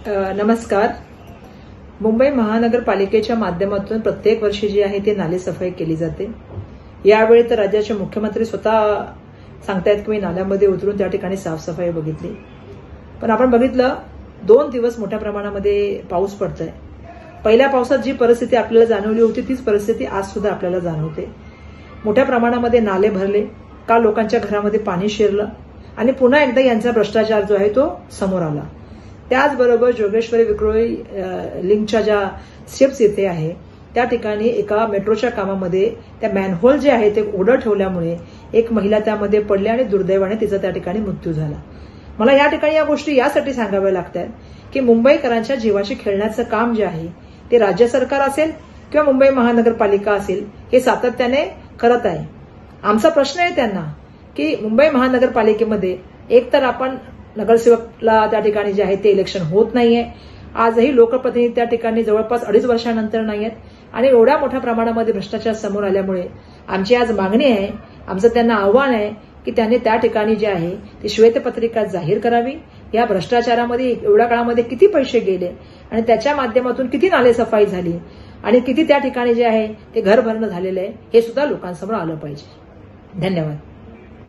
नमस्कार. मुंबई महानगरपालिकेच्या माध्यमातून प्रत्येक वर्षी जी आहे ती नालेसफाई केली जाते. यावेळी तर राज्याचे मुख्यमंत्री स्वतः सांगतायत की मी नाल्यामध्ये उतरून त्या ठिकाणी साफसफाई बघितली. पण आपण बघितलं 2 दिवस मोठ्या प्रमाणामध्ये पाऊस पडतोय. पहिल्या पावसात जी परिस्थिती आपल्याला जाणवली होती तीच परिस्थिती आज सुद्धा आपल्याला जाणवते. मोठ्या प्रमाणामध्ये नाले भरले का लोकांच्या घरामध्ये पाणी शिरलं आणि पुन्हा एकदा यांचा भ्रष्टाचार जो आहे तो समोर आला. त्याचबरोबर जोगेश्वरी विक्रोळी लिंकच्या ज्या स्टेप्स इथे आहे त्या ठिकाणी एका मेट्रोच्या कामामध्ये त्या मॅनहोल जे आहे ते उघडं ठेवल्यामुळे एक महिला त्यामध्ये पडली आणि दुर्दैवाने तिचा त्या ठिकाणी मृत्यू झाला. मला या ठिकाणी या गोष्टी यासाठी सांगाव्या लागतात की मुंबईकरांच्या जीवाशी खेळण्याचं काम जे आहे ते राज्य सरकार असेल किंवा मुंबई महानगरपालिका असेल हे सातत्याने करत आहे. आमचा प्रश्न आहे त्यांना की मुंबई महानगरपालिकेमध्ये एक तर आपण नगरसेवकला त्या ठिकाणी जे आहे ते इलेक्शन होत नाहीये. आजही लोकप्रतिनिधी त्या ठिकाणी जवळपास 2.5 वर्षानंतर नाहीयेत आणि एवढ्या मोठ्या प्रमाणामध्ये भ्रष्टाचार समोर आल्यामुळे आमची आज मागणी आहे, आमचं त्यांना आव्हान आहे की त्यांनी त्या ठिकाणी जे आहे ती श्वेतपत्रिका जाहीर करावी. या भ्रष्टाचारामध्ये एवढ्या काळामध्ये किती पैसे गेले आणि त्याच्या माध्यमातून किती नालेसफाई झाली आणि किती त्या ठिकाणी जे आहे ते घर भरणं झालेलं आहे हे सुद्धा लोकांसमोर आलं पाहिजे. धन्यवाद.